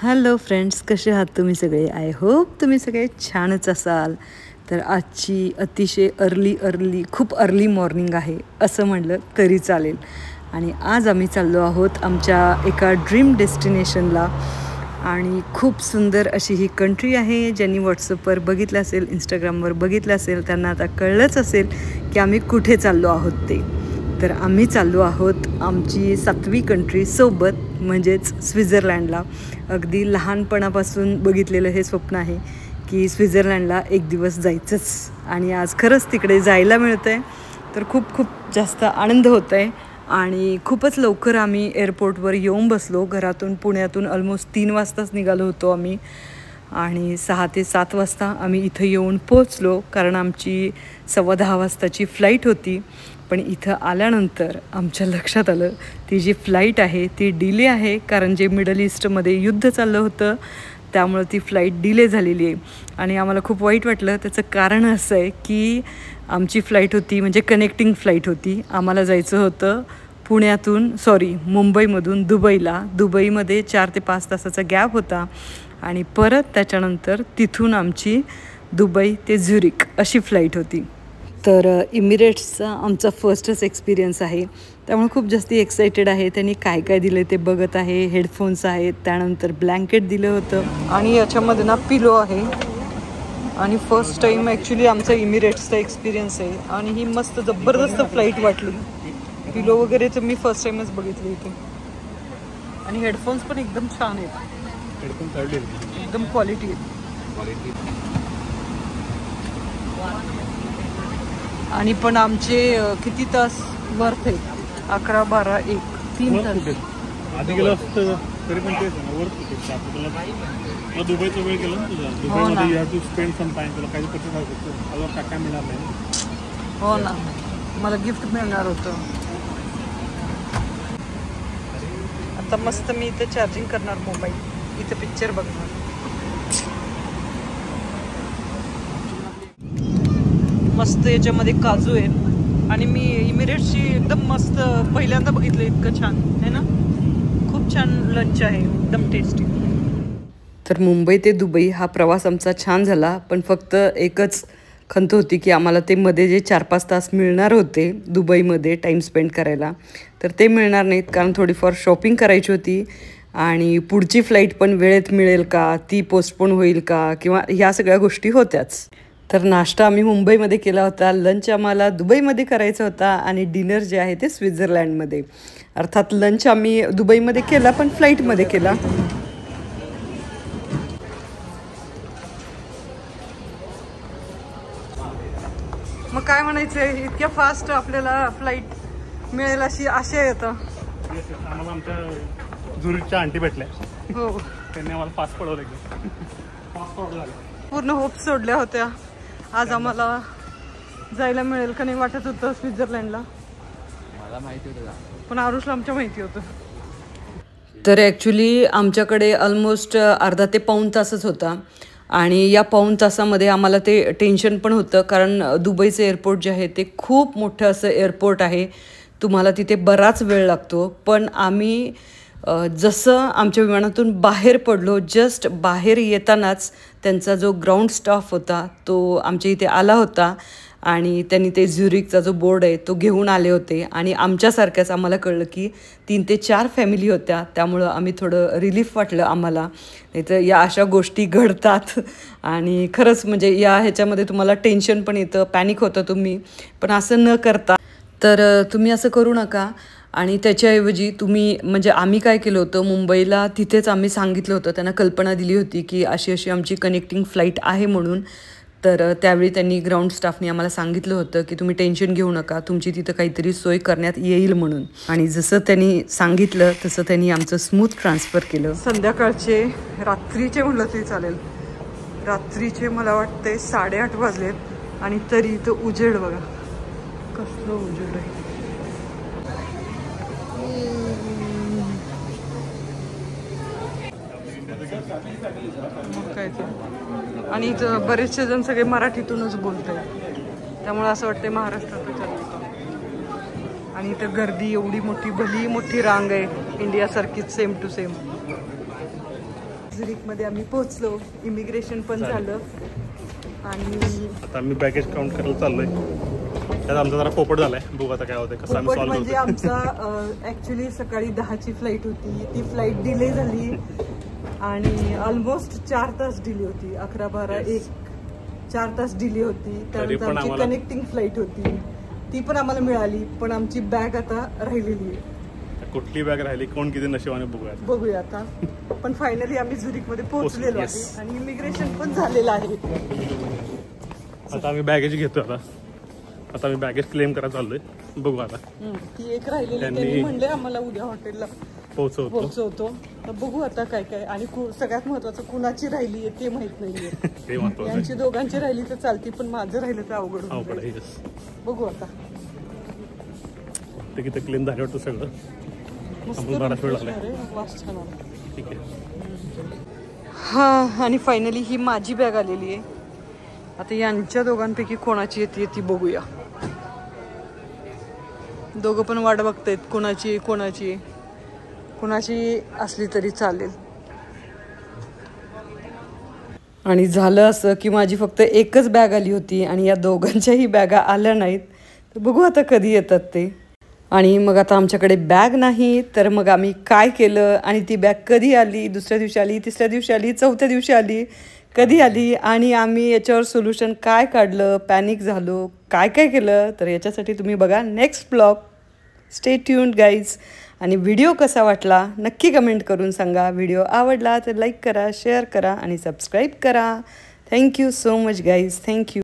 Hello friends, कसे आहात तुम्ही सगळे? आय होप तुम्ही सगळे छानच असाल. तर आजची अतिशय खूप अर्ली मॉर्निंग आहे असं म्हटलं तरी चालेल. आणि आज आम्ही चाललो आहोत आमच्या एका ड्रीम डेस्टिनेशनला. आणि खूप सुंदर अशी ही कंट्री आहे. ज्यांनी व्हॉट्सअपवर बघितलं असेल, इंस्टाग्रामवर बघितलं असेल, त्यांना आता कळलंच असेल की आम्ही कुठे चाललो आहोत ते. तर आम्ही चाललो आहोत आमची 7वी कंट्री सोबत, म्हणजेच स्वित्झर्लंडला. अगदी लहानपणापासून बघितलेलं हे स्वप्न आहे की स्वित्झर्लंडला एक दिवस जायचंच. आणि आज खरंच तिकडे जायला मिळतं आहे. तर खूप जास्त आनंद होत आहे. आणि खूपच लवकर आम्ही एअरपोर्टवर येऊन बसलो. घरातून पुण्यातून ऑलमोस्ट 3 वाजताच निघालो होतो आम्ही. आणि 6 ते 7 वाजता आम्ही इथं येऊन पोचलो, कारण आमची 10:15 वाजताची फ्लाईट होती. पण इथं आल्यानंतर आमच्या लक्षात आलं ती जी फ्लाईट आहे ती डिले आहे, कारण जे मिडल ईस्टमध्ये युद्ध चाललं होतं त्यामुळं ती फ्लाईट डिले झालेली आहे. आणि आम्हाला खूप वाईट वाटलं. त्याचं कारण असं आहे की आमची फ्लाईट होती, म्हणजे कनेक्टिंग फ्लाईट होती. आम्हाला जायचं होतं मुंबईमधून दुबईला. दुबईमध्ये 4 ते 5 तासाचा गॅप होता. आणि परत त्याच्यानंतर तिथून आमची दुबई ते झुरिक अशी फ्लाईट होती. तर इमिरेट्सचा आमचा फर्स्टच एक्सपिरियन्स आहे, त्यामुळे खूप जास्त एक्सायटेड आहे. त्यांनी काय काय दिलं ते बघत आहे. हेडफोन्स आहेत, त्यानंतर ब्लँकेट दिलं होतं, आणि याच्यामध्ये ना पिलो आहे. आणि फर्स्ट टाईम ॲक्च्युली आमचा इमिरेट्सचा एक्सपिरियन्स आहे. आणि ही मस्त जबरदस्त फ्लाईट वाटली. पिलो वगैरे तर मी फर्स्ट टाईमच बघितली इथे. आणि हेडफोन्स पण एकदम छान आहेत, एकदम क्वालिटी आहे. आणि पण आमचे किती तास वर्थ आहेत? 11, 12, 1, 3 तास. आधी गेलं असतं तरी पण तेच ना, वर्थ होते आपल्याला. दुबईचा वेळ गेला ना तुझा. दुबईमध्ये you have to spend some time. तुला काही पटकन राहू शकतो, मला काय मिळणार नाही. हो ना, मला गिफ्ट मिळणार होतं. आता मस्त मी इथं चार्जिंग करणार मोबाईल, इथं पिक्चर बघणार. मस्त याच्यामध्ये काजू आहे. आणि मी इमिरेट्सची एकदम मस्त पहिल्यांदा बघितलं, इतकं छान आहे ना. खूप छान लंच आहे, एकदम टेस्टी. तर मुंबई ते दुबई हा प्रवास आमचा छान झाला. पण फक्त एकच खंत होती की आम्हाला ते मध्ये जे 4-5 तास मिळणार होते दुबईमध्ये टाईम स्पेंड करायला, तर ते मिळणार नाहीत, कारण थोडीफार शॉपिंग करायची होती. आणि पुढची फ्लाईट पण वेळेत मिळेल का, ती पोस्टपोन होईल का, किंवा ह्या सगळ्या गोष्टी होत्याच. तर नाश्ता आम्ही मुंबईमध्ये केला होता, लंच आम्हाला दुबईमध्ये करायचा होता, आणि डिनर जे आहे ते स्वित्झर्लंडमध्ये. अर्थात लंच आम्ही दुबईमध्ये केला, पण फ्लाईटमध्ये केला. मग काय म्हणायचं आहे, इतक्या फास्ट आपल्याला फ्लाईट मिळेल अशी आशा येतं. आम्हाला आमच्या झुरिकच्या आंटी भेटल्या. हो, त्यांनी आम्हाला फास्ट पडवलं की पूर्ण होप सोडल्या होत्या. आज आम्हाला जायला मिळेल का नाही वाटत होतं स्वित्झर्लंडला. मला माहिती होतं, पण आरुषला आमच्या माहिती होतं. तर ॲक्च्युली आमच्याकडे ऑलमोस्ट अर्धा ते पाऊण तासच होता. आणि या पाऊण तासामध्ये आम्हाला ते टेन्शन पण होतं, कारण दुबईचं एअरपोर्ट जे आहे ते खूप मोठं असं एअरपोर्ट आहे. तुम्हाला तिथे बराच वेळ लागतो. पण आम्ही जसं आमच्या विमानातून बाहेर पडलो, जस्ट बाहेर येतानाच त्यांचा जो ग्राउंड स्टाफ होता तो आमच्या इथे आला होता. आणि त्यांनी ते झुरिकचा जो बोर्ड आहे तो घेऊन आले होते. आणि आमच्यासारख्याच आम्हाला कळलं की 3 ते 4 फॅमिली होत्या, त्यामुळं आम्ही थोडं रिलीफ वाटलं आम्हाला. नाही तर या अशा गोष्टी घडतात. आणि खरंच म्हणजे या ह्याच्यामध्ये तुम्हाला टेन्शन पण येतं, पॅनिक होतं तुम्ही. पण असं न करता, तर तुम्ही असं करू नका. आणि त्याच्याऐवजी तुम्ही, म्हणजे आम्ही काय केलं होतं, मुंबईला तिथेच आम्ही सांगितलं होतं, त्यांना कल्पना दिली होती की अशी अशी आमची कनेक्टिंग फ्लाईट आहे म्हणून. तर त्यावेळी त्यांनी ग्राउंड स्टाफने आम्हाला सांगितलं होतं की तुम्ही टेन्शन घेऊ नका, तुमची तिथं काहीतरी सोय करण्यात येईल म्हणून. आणि जसं त्यांनी सांगितलं तसं त्यांनी आमचं स्मूथ ट्रान्सफर केलं. संध्याकाळचे, रात्रीचे म्हटलं तरी चालेल, रात्रीचे मला वाटते 8:30 वाजलेत. आणि तरी इथं उजेड बघा, कसलं उजेड आहे. मग काय ते. आणि इथं बरेचसे जण सगळे मराठीतूनच बोलत आहेत, त्यामुळे असं वाटतं महाराष्ट्रातच आहे. आणि इथं गर्दी एवढी मोठी, भली मोठी रांग आहे, इंडियासारखीच सेम टू सेम. झुरिकमध्ये आम्ही पोहोचलो, इमिग्रेशन पण झालं आणि आता आम्ही बॅगेज काउंट करायला चाललोय. त्यात आमचा जरा पोपट झालाय, बघू आता काय होतं, कसं आम्ही पोपट सॉल्व्ह म्हणजे आमचा ॲक्च्युली सकाळी 10ची फ्लाईट होती, ती फ्लाईट डिले झाली आणि ऑलमोस्ट 4 तास डिले होती. 11, 12, 1 4 तास डिले होती. त्यानंतर आमची कनेक्टिंग फ्लाईट होती, ती पण आम्हाला मिळाली, पण आमची बॅग आता राहिलेली आहे. कुठली बॅग राहिली, कोण किती नशिबाने बघूया आता. पण फायनली आम्ही झुरिकमध्ये पोहोचलेलो आहे आणि इमिग्रेशन पण झालेलं आहे. आता आम्ही बॅगेज घेतो. आता आम्ही बॅगेज क्लेम करायला चाललोय, बघू आता. ती एक राहिलेली, त्यांनी म्हणले आम्हाला उद्या हॉटेलला पोहोचवतो. तर बघू आता काय काय. आणि सगळ्यात महत्वाचं कुणाची राहिली आहे ते माहित नाहीये. यांची दोघांची राहिली तर चालती, पण माझं राहिलं तर अवघड आहे. बघू आता. तिकीट क्लेम झाले वाटतं सगळं. ठीक आहे. हा, आणि फायनली ही माझी बॅग आलेली आहे. आता यांच्या दोघांपैकी कोणाची येते ती बघूया. दोघं पण वाट बघतायत कोणाची असली तरी चालेल. आणि झालं असं की माझी फक्त एकच बॅग आली होती आणि या दोघांच्याही बॅगा आल्या नाहीत. तर बघू आता कधी येतात ते. आणि मग आता आमच्याकडे बॅग नाही, तर मग आम्ही काय केलं आणि ती बॅग कधी आली, दुसऱ्या दिवशी आली, तिसऱ्या दिवशी आली, चौथ्या दिवशी आली, कधी आली आणि आम्ही याच्यावर सोल्युशन काय काढलं, पॅनिक झालो, काय काय केलं, तर याच्यासाठी तुम्ही बघा next blog. Stay tuned guys. आणि व्हिडिओ कसा वाटला नक्की कमेंट करून सांगा. व्हिडिओ आवडला तर लाईक करा, शेअर करा आणि सबस्क्राईब करा. Thank you so much guys. Thank you.